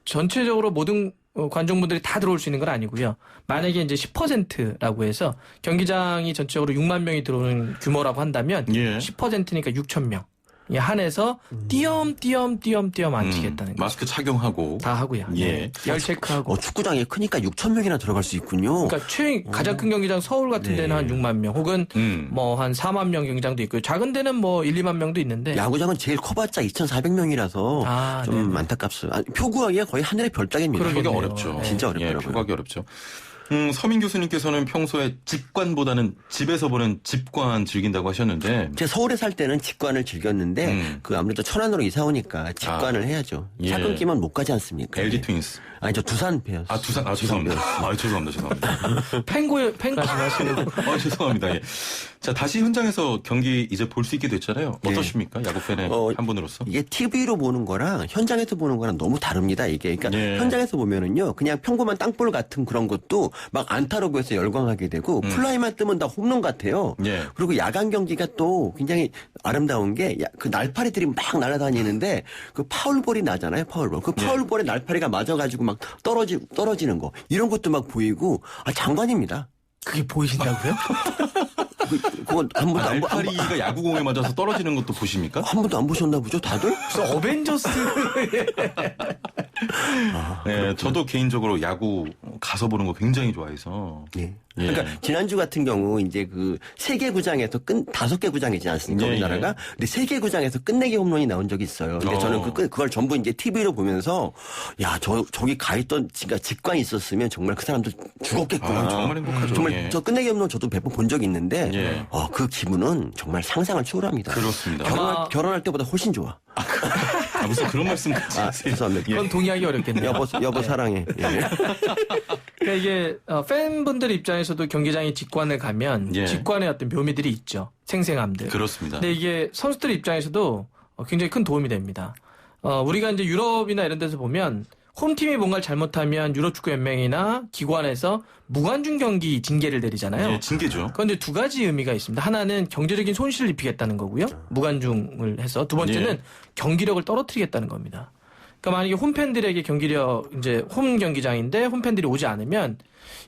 전체적으로 모든 관중분들이 다 들어올 수 있는 건 아니고요. 만약에 이제 10%라고 해서 경기장이 전체적으로 6만 명이 들어오는 규모라고 한다면 예. 10%니까 6천 명. 에 한해서 띄엄띄엄 앉히겠다는 거. 마스크 착용하고 다 하고요. 예. 네. 열 체크하고. 축구장이 크니까 6천 명이나 들어갈 수 있군요. 그러니까 가장 큰 경기장 서울 같은 데는 네. 한 6만 명 혹은 뭐 한 4만 명 경기장도 있고요. 작은 데는 뭐 1, 2만 명도 있는데. 야구장은 제일 커봤자 2,400명이라서 아, 좀 네네. 안타깝습니다. 표 구하기가 거의 하늘의 별따기입니다. 그러게요. 표가 어렵죠. 네. 진짜 어렵더라고요. 예, 표가기 어렵죠. 서민 교수님께서는 평소에 직관보다는 집에서 보는 집관 즐긴다고 하셨는데 제가 서울에 살 때는 직관을 즐겼는데 그 아무래도 천안으로 이사 오니까 직관을 해야죠. 예. 차 끊기면 못 가지 않습니까? LG 트윈스. 아니 저 두산 배였어요. 아, 두산. 아, 죄송합니다. 아, 죄송합니다. 팬 말씀하시는 아, 죄송합니다. 예. 자, 다시 현장에서 경기 이제 볼 수 있게 됐잖아요. 네. 어떠십니까? 야구 팬의 한 분으로서. 이게 TV로 보는 거랑 현장에서 보는 거랑 너무 다릅니다. 이게 그러니까 예. 현장에서 보면은요, 그냥 평범한 땅볼 같은 그런 것도 막 안타라고 해서 열광하게 되고 플라이만 뜨면 다 홈런 같아요. 예. 그리고 야간 경기가 또 굉장히 아름다운 게 그 날파리들이 막 날아다니는데 그 파울볼이 나잖아요. 파울볼. 그 파울볼에 날파리가 맞아가지고 막 떨어지는 거 이런 것도 막 보이고 장관입니다. 그게 보이신다고요? 그건 한 번도 안 날파리가 야구공에 맞아서 떨어지는 것도 보십니까? 한 번도 안 보셨나 보죠, 다들? 그래서 어벤져스 네, 저도 개인적으로 야구 가서 보는 거 굉장히 좋아해서. 네. 예. 그러니까 지난주 같은 경우 이제 그 3개 구장에서 5개 구장이지 않습니까? 예, 우리나라가. 근데 3개 구장에서 끝내기 홈런이 나온 적이 있어요. 근데 저는 그걸 전부 이제 TV로 보면서 야, 저기 가 있던 직관이 있었으면 정말 그 사람들 죽었겠구나. 아, 정말 행복하죠. 정말 예. 저 끝내기 홈런 저도 몇 번 본 적이 있는데 예. 그 기분은 정말 상상을 초월합니다. 그렇습니다. 결혼할 때보다 훨씬 좋아. 아, 무슨 그런 말씀까지 하세요. 죄송합니다. 그건 동의하기 어렵겠네요. 여보 사랑해. 예. 그러니까 이게 팬분들 입장에서도 경기장에 직관을 가면 예. 직관의 어떤 묘미들이 있죠. 생생함들. 그렇습니다. 근데 이게 선수들 입장에서도 굉장히 큰 도움이 됩니다. 우리가 이제 유럽이나 이런 데서 보면 홈팀이 뭔가를 잘못하면 유럽축구연맹이나 기관에서 무관중 경기 징계를 내리잖아요. 예, 징계죠. 그런데 두 가지 의미가 있습니다. 하나는 경제적인 손실을 입히겠다는 거고요. 무관중을 해서. 두 번째는 예. 경기력을 떨어뜨리겠다는 겁니다. 그러니까 만약에 홈팬들에게 경기력, 이제 홈 경기장인데 홈팬들이 오지 않으면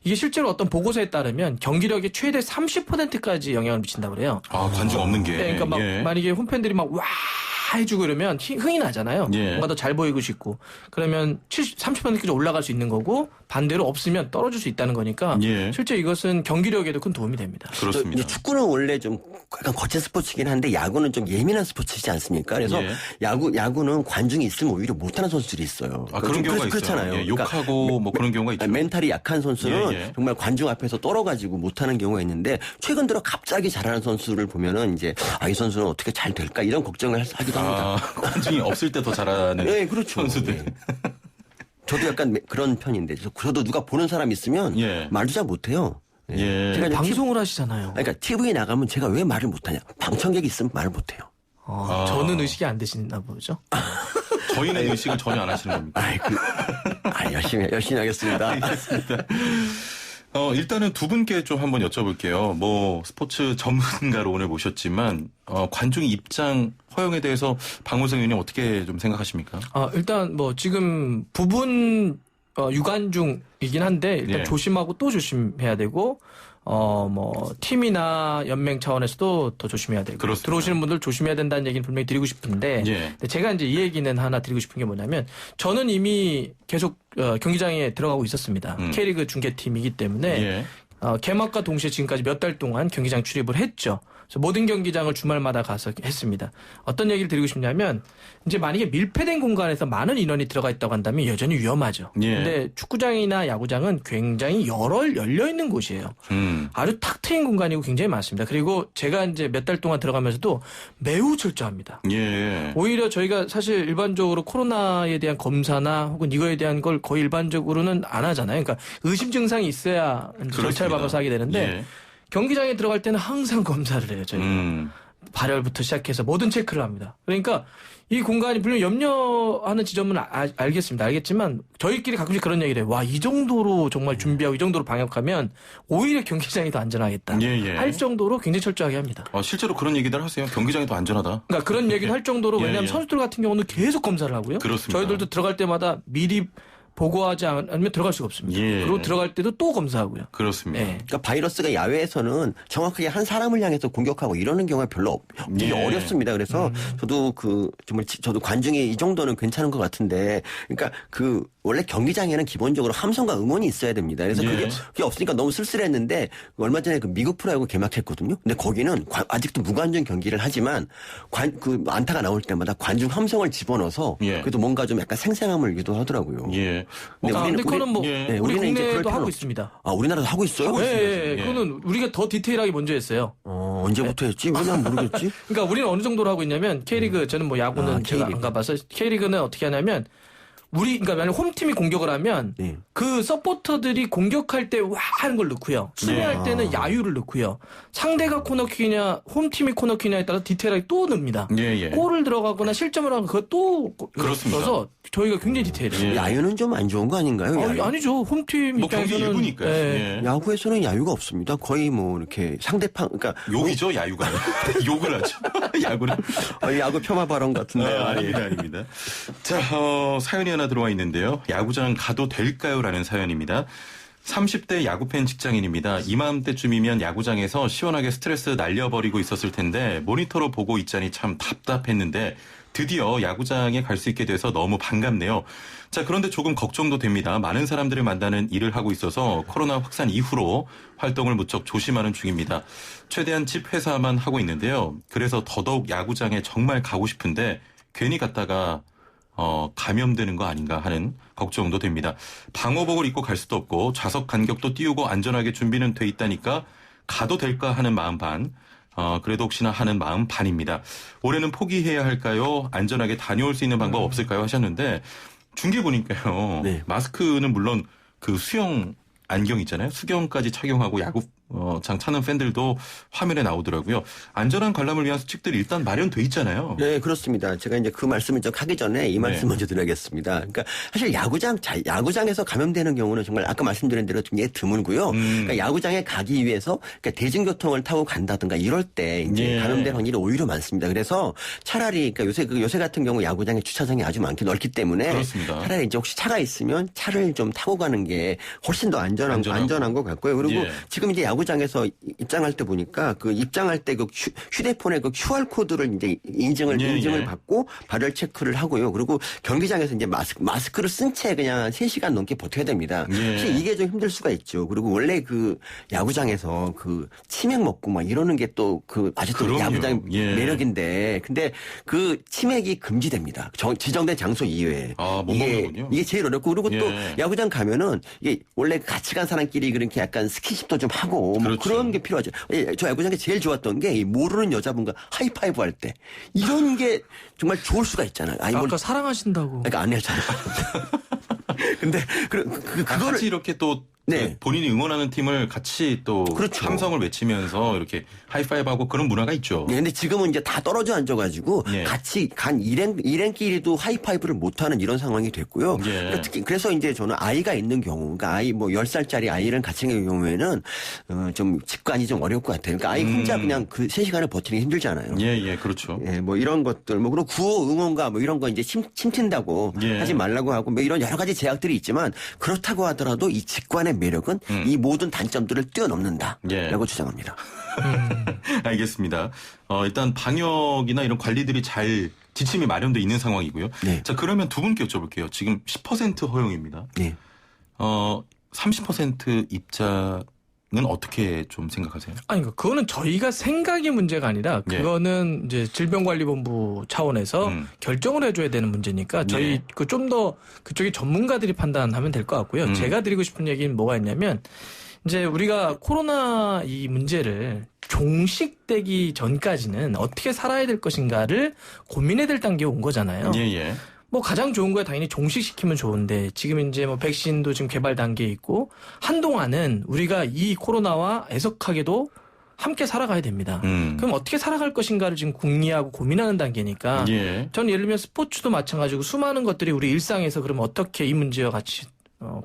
이게 실제로 어떤 보고서에 따르면 경기력의 최대 30%까지 영향을 미친다고 그래요. 아, 관중 없는 게. 네, 그러니까 막 예. 만약에 홈팬들이 막 와 해주고 이러면 흥이 나잖아요. 예. 뭔가 더 잘 보이고 싶고. 그러면 30%까지 올라갈 수 있는 거고 반대로 없으면 떨어질 수 있다는 거니까 예. 실제 이것은 경기력에도 큰 도움이 됩니다. 그렇습니다. 이제 축구는 원래 좀 약간 거친 스포츠이긴 한데 야구는 좀 예민한 스포츠이지 않습니까? 그래서 예. 야구는 관중이 있으면 오히려 못하는 선수들이 있어요. 아, 그런 경우가 있어요. 그렇잖아요. 예, 그러니까 욕하고 뭐 그런 경우가 있죠. 멘탈이 약한 선수는 예, 예. 정말 관중 앞에서 떨어가지고 못하는 경우가 있는데 최근 들어 갑자기 잘하는 선수를 보면은 이제 이 선수는 어떻게 잘 될까 이런 걱정을 하기도 합니다. 관중이 없을 때 더 잘하는 네, 그렇죠. 선수들. 네. 저도 약간 그런 편인데 저도 누가 보는 사람 있으면 예. 말도 잘 못해요. 예. 제가 이제 방송을 하시잖아요. 그러니까 TV에 나가면 제가 왜 말을 못하냐. 방청객이 있으면 말을 못해요. 저는 의식이 안 되시나 보죠. 저희는 의식을 전혀 안 하시는 겁니다. 열심히 하겠습니다. 알겠습니다. 일단은 두 분께 좀 한번 여쭤볼게요. 뭐 스포츠 전문가로 오늘 모셨지만 관중 입장 허용에 대해서 박문성 의원님 어떻게 좀 생각하십니까? 일단 뭐 지금 부분 유관중이긴 한데 일단 예. 조심하고 또 조심해야 되고 뭐 팀이나 연맹 차원에서도 더 조심해야 되고 그렇습니다. 들어오시는 분들 조심해야 된다는 얘기는 분명히 드리고 싶은데 예. 근데 제가 이제 이 얘기는 하나 드리고 싶은 게 뭐냐면 저는 이미 계속 경기장에 들어가고 있었습니다. K리그 중계팀이기 때문에 예. 개막과 동시에 지금까지 몇 달 동안 경기장 출입을 했죠. 그래서 모든 경기장을 주말마다 가서 했습니다. 어떤 얘기를 드리고 싶냐면 이제 만약에 밀폐된 공간에서 많은 인원이 들어가 있다고 한다면 여전히 위험하죠. 예. 근데 축구장이나 야구장은 굉장히 열려 있는 곳이에요. 아주 탁 트인 공간이고 굉장히 많습니다. 그리고 제가 이제 몇 달 동안 들어가면서도 매우 철저합니다. 예. 오히려 저희가 사실 일반적으로 코로나에 대한 검사나 혹은 이거에 대한 걸 거의 일반적으로는 안 하잖아요. 그러니까 의심 증상이 있어야 절차를 밟아서 하게 되는데 예. 경기장에 들어갈 때는 항상 검사를 해요. 저희가. 발열부터 시작해서 모든 체크를 합니다. 그러니까 이 공간이 물론 염려하는 지점은 알겠지만 저희끼리 가끔씩 그런 얘기를 해요. 와, 이 정도로 정말 준비하고 이 정도로 방역하면 오히려 경기장이 더 안전하겠다. 예. 할 정도로 굉장히 철저하게 합니다. 실제로 그런 얘기들 하세요. 경기장이 더 안전하다. 그러니까 그런 얘기를 할 정도로 예, 왜냐하면 예. 선수들 같은 경우는 계속 검사를 하고요. 그렇습니다. 저희들도 들어갈 때마다 미리 보고하지 않으면 들어갈 수가 없습니다. 예. 그리고 들어갈 때도 또 검사하고요. 그렇습니다. 예. 그러니까 바이러스가 야외에서는 정확하게 한 사람을 향해서 공격하고 이러는 경우가 별로 되게 예. 어렵습니다. 그래서 저도 정말 저도 관중이 이 정도는 괜찮은 것 같은데, 그러니까 원래 경기장에는 기본적으로 함성과 응원이 있어야 됩니다. 그래서 예. 그게 없으니까 너무 쓸쓸했는데 얼마 전에 미국 프로야구 개막했거든요. 근데 거기는 아직도 무관중 경기를 하지만 안타가 나올 때마다 관중 함성을 집어넣어서 예. 그래도 뭔가 좀 약간 생생함을 유도하더라고요. 예. 근데 그거는 뭐 예. 우리 우리는 이제 그럴 국내도 필요는 하고 없죠. 있습니다. 우리나라도 하고 있어요? 예. 그거는 우리가 더 디테일하게 먼저 했어요. 언제부터 했지? 왜 난 모르겠지? 그러니까 우리는 어느 정도로 하고 있냐면 K리그 저는 뭐 야구는 제가 K리그. 안 가봐서 K리그는 어떻게 하냐면 그러니까 만약 홈팀이 공격을 하면 네. 그 서포터들이 공격할 때 와 하는 걸 넣고요. 수비할 때는 야유를 넣고요. 상대가 코너킥이냐 홈팀이 코너킥이냐에 따라 디테일하게 또 넣습니다. 예. 골을 들어가거나 실점을 하고 그것도 그렇습니다. 넣어서 저희가 굉장히 디테일해요. 예. 야유는 좀 안 좋은 거 아닌가요? 야유. 아니죠. 홈팀 뭐 경기 입장에서는 일부니까요. 예. 예. 야구에서는 야유가 없습니다. 거의 뭐 이렇게 상대방, 그러니까 욕이죠, 야유가. 욕을 하죠. 야구는. 야구 폄하 발언 같은데. 아닙니다. 자, 사연이 하나 들어와 있는데요. 야구장 가도 될까요? 라는 사연입니다. 30대 야구팬 직장인입니다. 이맘때쯤이면 야구장에서 시원하게 스트레스 날려버리고 있었을 텐데 모니터로 보고 있자니 참 답답했는데 드디어 야구장에 갈 수 있게 돼서 너무 반갑네요. 자, 그런데 조금 걱정도 됩니다. 많은 사람들을 만나는 일을 하고 있어서 코로나 확산 이후로 활동을 무척 조심하는 중입니다. 최대한 집 회사만 하고 있는데요. 그래서 더더욱 야구장에 정말 가고 싶은데 괜히 갔다가 감염되는 거 아닌가 하는 걱정도 됩니다. 방호복을 입고 갈 수도 없고 좌석 간격도 띄우고 안전하게 준비는 돼 있다니까 가도 될까 하는 마음 반. 그래도 혹시나 하는 마음 반입니다. 올해는 포기해야 할까요? 안전하게 다녀올 수 있는 방법 없을까요? 하셨는데 중계 보니까요. 네. 마스크는 물론 그 수영 안경 있잖아요. 수경까지 착용하고 야구장 차는 팬들도 화면에 나오더라고요. 안전한 관람을 위한 수칙들이 일단 마련돼 있잖아요. 네, 그렇습니다. 제가 이제 그 말씀을 좀 하기 전에 이 말씀 먼저 드려야겠습니다. 그러니까 사실 야구장에서 감염되는 경우는 정말 아까 말씀드린 대로 굉장히 드물고요. 그러니까 야구장에 가기 위해서 그러니까 대중교통을 타고 간다든가 이럴 때 이제 감염될 확률이 오히려 많습니다. 그래서 차라리 그러니까 요새 같은 경우 야구장에 주차장이 아주 많기 넓기 때문에 그렇습니다. 차라리 이제 혹시 차가 있으면 차를 좀 타고 가는 게 훨씬 더 안전한 것 같고요. 그리고 지금 이제 야구장에서 입장할 때 보니까 그 입장할 때 그 휴대폰에 그 QR 코드를 이제 인증을 받고 발열 체크를 하고요. 그리고 경기장에서 이제 마스크를 쓴 채 그냥 3시간 넘게 버텨야 됩니다. 사실 이게 좀 힘들 수가 있죠. 그리고 원래 그 야구장에서 그 치맥 먹고 막 이러는 게 또 그 아직도 야구장 매력인데 근데 그 치맥이 금지됩니다. 지정된 장소 이외에. 못 먹는군요. 이게 제일 어렵고 그리고 또 야구장 가면은 이게 원래 같이 간 사람끼리 그렇게 약간 스킨십도 좀 하고 뭐 그런 게 필요하죠. 저 야구장에 제일 좋았던 게 이 모르는 여자분과 하이파이브 할 때 이런 게 정말 좋을 수가 있잖아요. 아까 사랑하신다고. 그러니까 안 했잖아요. 근데 그거를 같이 이렇게 또 본인이 응원하는 팀을 같이 또 함성을 외치면서 이렇게 하이파이브하고 그런 문화가 있죠. 네, 근데 지금은 이제 다 떨어져 앉아가지고 같이 간 일행끼리도 하이파이브를 못하는 이런 상황이 됐고요. 그러니까 특히 그래서 이제 저는 아이가 있는 경우, 그러니까 아이 뭐 10살짜리 아이를 같이 있는 경우에는 좀 직관이 좀 어려울 것 같아요. 그러니까 아이 혼자 그냥 그 3시간을 버티기 힘들잖아요. 그렇죠. 뭐 이런 것들, 뭐 그리고 구호 응원가 뭐 이런 거 이제 침튄다고 하지 말라고 하고 뭐 이런 여러 가지 제약들이 있지만 그렇다고 하더라도 이 직관의 매력은 이 모든 단점들을 뛰어넘는다라고 주장합니다. 알겠습니다. 일단 방역이나 이런 관리들이 잘 지침이 마련돼 있는 상황이고요. 자, 그러면 두 분께 여쭤볼게요. 지금 10% 허용입니다. 30% 입장은 어떻게 좀 생각하세요? 아니, 그거는 저희가 생각이 문제가 아니라 그거는 이제 질병관리본부 차원에서 결정을 해줘야 되는 문제니까 저희 좀 더 그쪽이 전문가들이 판단하면 될 것 같고요. 제가 드리고 싶은 얘기는 뭐가 있냐면 이제 우리가 코로나 이 문제를 종식되기 전까지는 어떻게 살아야 될 것인가를 고민해야 될 단계에 온 거잖아요. 뭐 가장 좋은 거야 당연히 종식시키면 좋은데 지금 이제 뭐 백신도 지금 개발 단계에 있고 한동안은 우리가 이 코로나와 애석하게도 함께 살아가야 됩니다. 그럼 어떻게 살아갈 것인가를 지금 궁리하고 고민하는 단계니까 저는 예를 들면 스포츠도 마찬가지고 수많은 것들이 우리 일상에서 그러면 어떻게 이 문제와 같이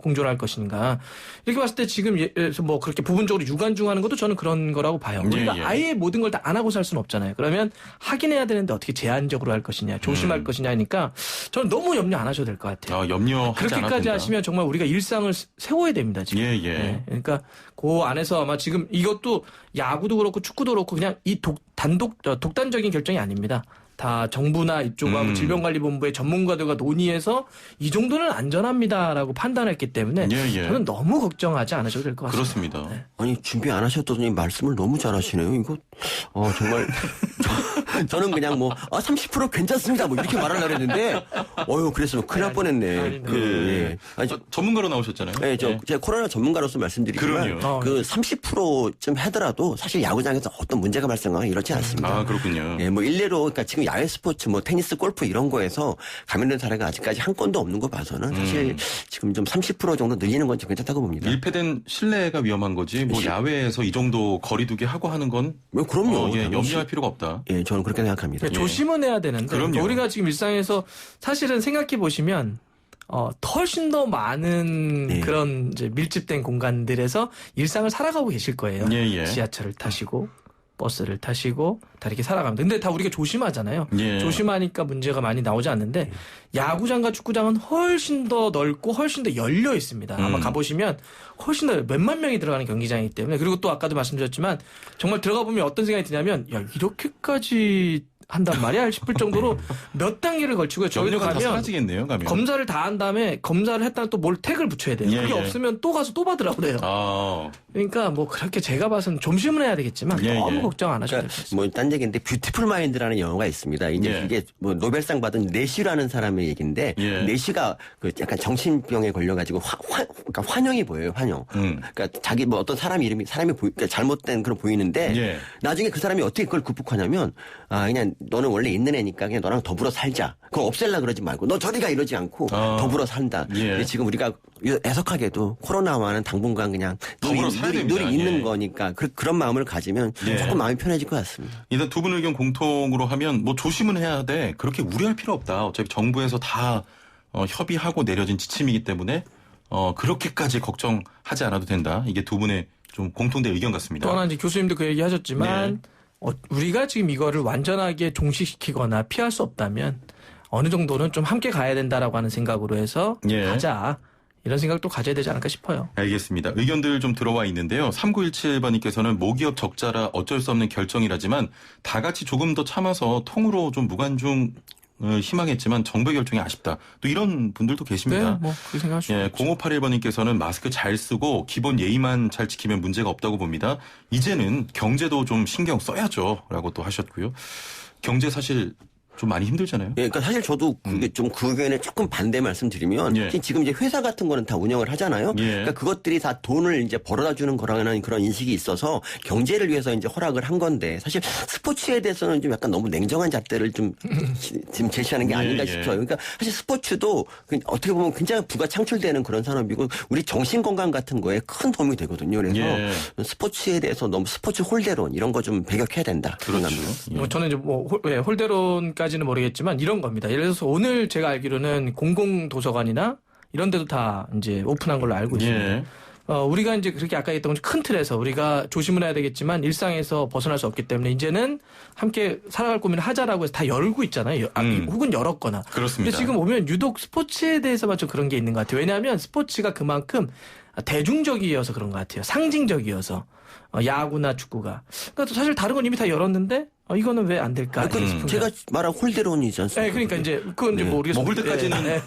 공존할 것인가. 이렇게 봤을 때 지금 뭐 그렇게 부분적으로 유관중하는 것도 저는 그런 거라고 봐요. 우리가 아예 모든 걸 다 안 하고 살 수는 없잖아요. 그러면 하긴 해야 되는데 어떻게 제한적으로 할 것이냐, 조심할 것이냐 하니까 저는 너무 염려 안 하셔도 될 것 같아요. 그렇게까지 하시면 정말 우리가 일상을 세워야 됩니다. 지금. 그러니까 그 안에서 아마 지금 이것도 야구도 그렇고 축구도 그렇고 그냥 이 독단적인 결정이 아닙니다. 다 정부나 이쪽하고 질병관리본부의 전문가들과 논의해서 이 정도는 안전합니다라고 판단했기 때문에 저는 너무 걱정하지 않으셔도 될 것 같습니다. 그렇습니다. 아니 준비 안 하셨더니 말씀을 너무 잘하시네요. 이거 정말 저는 그냥 뭐 30% 괜찮습니다 뭐 이렇게 말하려고 했는데 그래서 큰일 날 뻔했네. 전문가로 나오셨잖아요. 제가 코로나 전문가로서 말씀드리지만 그 30%쯤 하더라도 사실 야구장에서 어떤 문제가 발생하거나 이렇지 않습니다. 그렇군요. 뭐 일례로 그러니까 지금 야외 스포츠 뭐 테니스, 골프 이런 거에서 감염된 사례가 아직까지 한 건도 없는 거 봐서는 사실 지금 좀 30% 정도 늘리는 건 괜찮다고 봅니다. 밀폐된 실내가 위험한 거지 뭐 야외에서 이 정도 거리두기 하고 하는 건 그럼요. 염려할 필요가 없다. 저는 그렇게 생각합니다. 조심은 해야 되는데 우리가 지금 일상에서 사실은 생각해 보시면 훨씬 더 많은 그런 이제 밀집된 공간들에서 일상을 살아가고 계실 거예요. 지하철을 타시고 버스를 타시고 다 이렇게 살아갑니다. 근데 다 우리가 조심하잖아요. 예. 조심하니까 문제가 많이 나오지 않는데 야구장과 축구장은 훨씬 더 넓고 훨씬 더 열려 있습니다. 아마 가보시면 훨씬 더 몇만 명이 들어가는 경기장이기 때문에 그리고 또 아까도 말씀드렸지만 정말 들어가 보면 어떤 생각이 드냐면 야 이렇게까지 한단 말이야 싶을 정도로 몇 단계를 걸치고요. 저희도 다 가면 사라지겠네요. 가면. 검사를 다 한 다음에 검사를 했다가 또 뭘 택을 붙여야 돼요. 예, 그게 예. 없으면 또 가서 또 받으라고 그래요. 아, 그러니까 뭐 그렇게 제가 봐서는 조심은 해야 되겠지만 예, 너무 예. 걱정 안 하셔도 될 것 그러니까 같습니다. 뭐 딴 얘기인데 뷰티풀 마인드라는 영화가 있습니다. 이제 예. 이게 뭐 노벨상 받은 내시라는 사람의 얘기인데 예. 내시가 그 약간 정신병에 걸려가지고 그러니까 환영이 보여요. 환영. 그러니까 자기 뭐 어떤 사람이 그러니까 잘못된 그런 보이는데 예. 나중에 그 사람이 어떻게 그걸 극복하냐면 아 그냥 너는 원래 있는 애니까 그냥 너랑 더불어 살자. 그거 없앨라 그러지 말고 너 저리가 이러지 않고 더불어 산다. 예. 근데 지금 우리가 애석하게도 코로나와는 당분간 그냥 더불어 살아야 됩니다. 눈이 있는 예. 거니까 그런 마음을 가지면 예. 조금 마음이 편해질 것 같습니다. 일단 두 분 의견 공통으로 하면 뭐 조심은 해야 돼. 그렇게 우려할 필요 없다. 어차피 정부에서 다 협의하고 내려진 지침이기 때문에 그렇게까지 걱정하지 않아도 된다. 이게 두 분의 좀 공통된 의견 같습니다. 또 하나 이제 교수님도 그 얘기 하셨지만 우리가 지금 이거를 완전하게 종식시키거나 피할 수 없다면 어느 정도는 좀 함께 가야 된다라고 하는 생각으로 해서 예. 가자. 이런 생각도 가져야 되지 않을까 싶어요. 알겠습니다. 의견들 좀 들어와 있는데요. 3917번님께서는 모기업 적자라 어쩔 수 없는 결정이라지만 다 같이 조금 더 참아서 통으로 좀 무관중 희망했지만 정부의 결정이 아쉽다. 또 이런 분들도 계십니다. 네, 뭐 그렇게 생각하시죠. 예, 0581번님께서는 마스크 잘 쓰고 기본 예의만 잘 지키면 문제가 없다고 봅니다. 이제는 경제도 좀 신경 써야죠. 라고 또 하셨고요. 경제 사실 좀 많이 힘들잖아요. 예, 그러니까 사실 저도 그게 좀 그 의견에 조금 반대 말씀드리면 예. 지금 이제 회사 같은 거는 다 운영을 하잖아요. 예. 그러니까 그것들이 다 돈을 이제 벌어다 주는 거라는 그런 인식이 있어서 경제를 위해서 이제 허락을 한 건데 사실 스포츠에 대해서는 좀 약간 너무 냉정한 잣대를 좀 지금 제시하는 게 예, 아닌가 예. 싶어요. 그러니까 사실 스포츠도 어떻게 보면 굉장히 부가 창출되는 그런 산업이고 우리 정신 건강 같은 거에 큰 도움이 되거든요. 그래서 예. 스포츠에 대해서 너무 스포츠 홀대론 이런 거 좀 배격해야 된다. 그렇죠. 생각합니다. 뭐 저는 이제 뭐 홀대론까지는 모르겠지만 이런 겁니다. 예를 들어서 오늘 제가 알기로는 공공도서관이나 이런 데도 다 이제 오픈한 걸로 알고 있습니다. 예. 우리가 이제 그렇게 아까 했던 큰 틀에서 우리가 조심을 해야 되겠지만 일상에서 벗어날 수 없기 때문에 이제는 함께 살아갈 고민을 하자라고 해서 다 열고 있잖아요. 혹은 열었거나. 그렇습니다. 근데 지금 오면 유독 스포츠에 대해서만 좀 그런 게 있는 것 같아요. 왜냐하면 스포츠가 그만큼 대중적이어서 그런 것 같아요. 상징적이어서. 야구나 축구가. 그러니까 사실 다른 건 이미 다 열었는데 이거는 왜 안 될까? 싶은 제가 말한 홀대론이지 않습니까? 네, 그러니까 이제 그건 이제 뭐 우리가 먹을 때까지는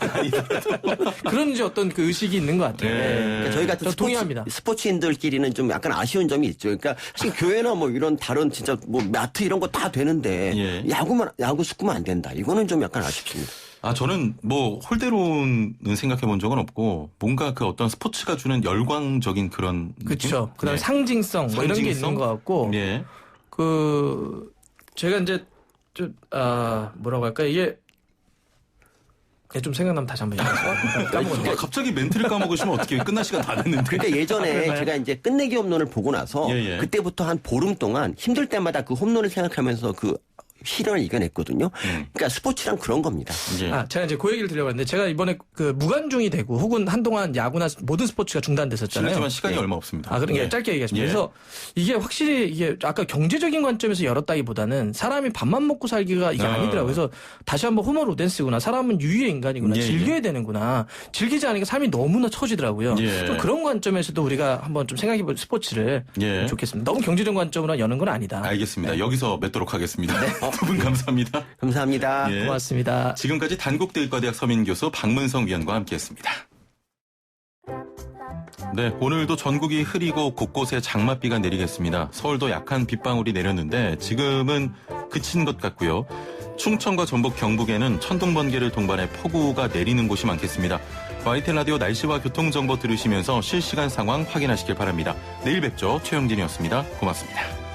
그런 이제 어떤 그 의식이 있는 것 같아요. 네. 그러니까 저희 같은 저 동의합니다. 스포츠인들끼리는 좀 약간 아쉬운 점이 있죠. 그러니까 사실 교회나 뭐 이런 다른 진짜 뭐 마트 이런 거 다 되는데 예. 야구 축구만 안 된다. 이거는 좀 약간 아쉽습니다. 저는 뭐 홀대로는 생각해 본 적은 없고 뭔가 그 어떤 스포츠가 주는 열광적인 그런 그렇죠. 그다음에 네. 상징성 뭐 이런 게 상징성? 있는 것 같고 예. 제가 이제 좀 뭐라고 할까 이게 좀 생각나면 다시 한번 얘기해서 까먹었네. 갑자기 멘트를 까먹으시면 어떻게 끝날 시간 다 됐는데. 그러니까 예전에 제가 이제 끝내기 홈런을 보고 나서 예, 예. 그때부터 한 보름 동안 힘들 때마다 그 홈런을 생각하면서 그 시련을 이겨냈거든요. 그러니까 스포츠란 그런 겁니다. 예. 제가 이제 그 얘기를 드려봤는데 제가 이번에 그 무관중이 되고 혹은 한동안 야구나 모든 스포츠가 중단됐었잖아요. 실례지만 시간이 얼마 없습니다. 그러니까 예. 짧게 얘기하시면. 예. 그래서 이게 확실히 이게 아까 경제적인 관점에서 열었다기보다는 사람이 밥만 먹고 살기가 이게 아니더라고요. 그래서 다시 한번 호모 로덴스구나. 사람은 유유의 인간이구나. 예, 즐겨야 되는구나. 즐기지 않으니까 삶이 너무나 처지더라고요. 예. 좀 그런 관점에서도 우리가 한번 좀 생각해볼 스포츠를 예. 좋겠습니다. 너무 경제적 관점으로 여는 건 아니다. 알겠습니다. 여기서 맺도록 하겠습니다. 두 분 감사합니다. 감사합니다. 예. 고맙습니다. 지금까지 단국대의과대학 서민교수 박문성 위원과 함께했습니다. 네, 오늘도 전국이 흐리고 곳곳에 장맛비가 내리겠습니다. 서울도 약한 빗방울이 내렸는데 지금은 그친 것 같고요. 충청과 전북 경북에는 천둥 번개를 동반해 폭우가 내리는 곳이 많겠습니다. YTN 라디오 날씨와 교통정보 들으시면서 실시간 상황 확인하시길 바랍니다. 내일 뵙죠. 최영진이었습니다. 고맙습니다.